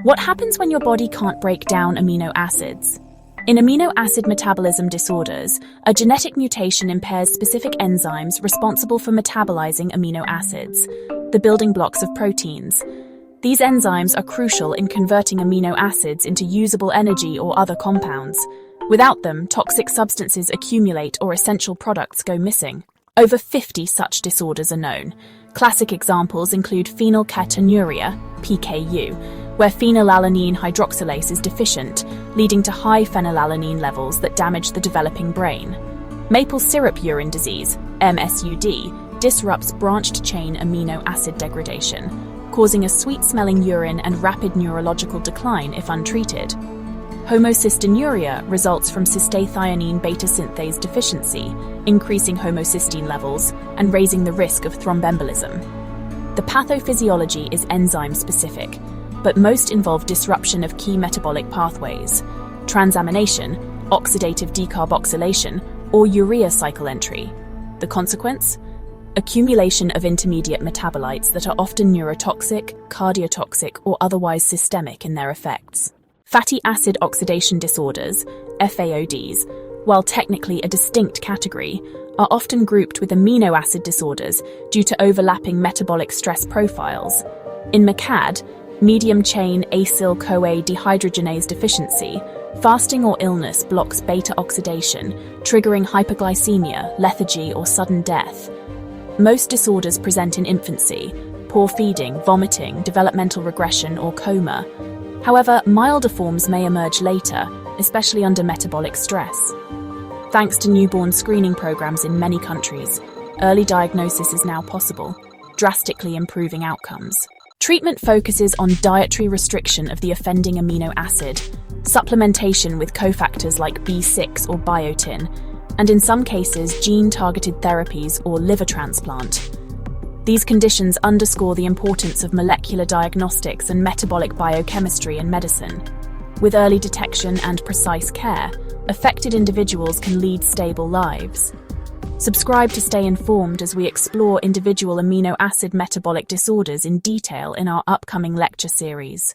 What happens when your body can't break down amino acids? In amino acid metabolism disorders, a genetic mutation impairs specific enzymes responsible for metabolizing amino acids, the building blocks of proteins. These enzymes are crucial in converting amino acids into usable energy or other compounds. Without them, toxic substances accumulate or essential products go missing. Over 50 such disorders are known. Classic examples include phenylketonuria, PKU, where phenylalanine hydroxylase is deficient, leading to high phenylalanine levels that damage the developing brain. Maple syrup urine disease, MSUD, disrupts branched-chain amino acid degradation, causing a sweet-smelling urine and rapid neurological decline if untreated. Homocystinuria results from cystathionine beta synthase deficiency, increasing homocysteine levels and raising the risk of thromboembolism. The pathophysiology is enzyme-specific, but most involve disruption of key metabolic pathways, transamination, oxidative decarboxylation, or urea cycle entry. The consequence? Accumulation of intermediate metabolites that are often neurotoxic, cardiotoxic, or otherwise systemic in their effects. Fatty acid oxidation disorders, FAODs, while technically a distinct category, are often grouped with amino acid disorders due to overlapping metabolic stress profiles. In MCAD, medium-chain acyl-CoA dehydrogenase deficiency, fasting or illness blocks beta oxidation, triggering hyperglycemia, lethargy, or sudden death. Most disorders present in infancy: poor feeding, vomiting, developmental regression, or coma. However, milder forms may emerge later, especially under metabolic stress. Thanks to newborn screening programs in many countries, early diagnosis is now possible, drastically improving outcomes. Treatment focuses on dietary restriction of the offending amino acid, supplementation with cofactors like B6 or biotin, and in some cases gene-targeted therapies or liver transplant. These conditions underscore the importance of molecular diagnostics and metabolic biochemistry in medicine. With early detection and precise care, affected individuals can lead stable lives. Subscribe to stay informed as we explore individual amino acid metabolic disorders in detail in our upcoming lecture series.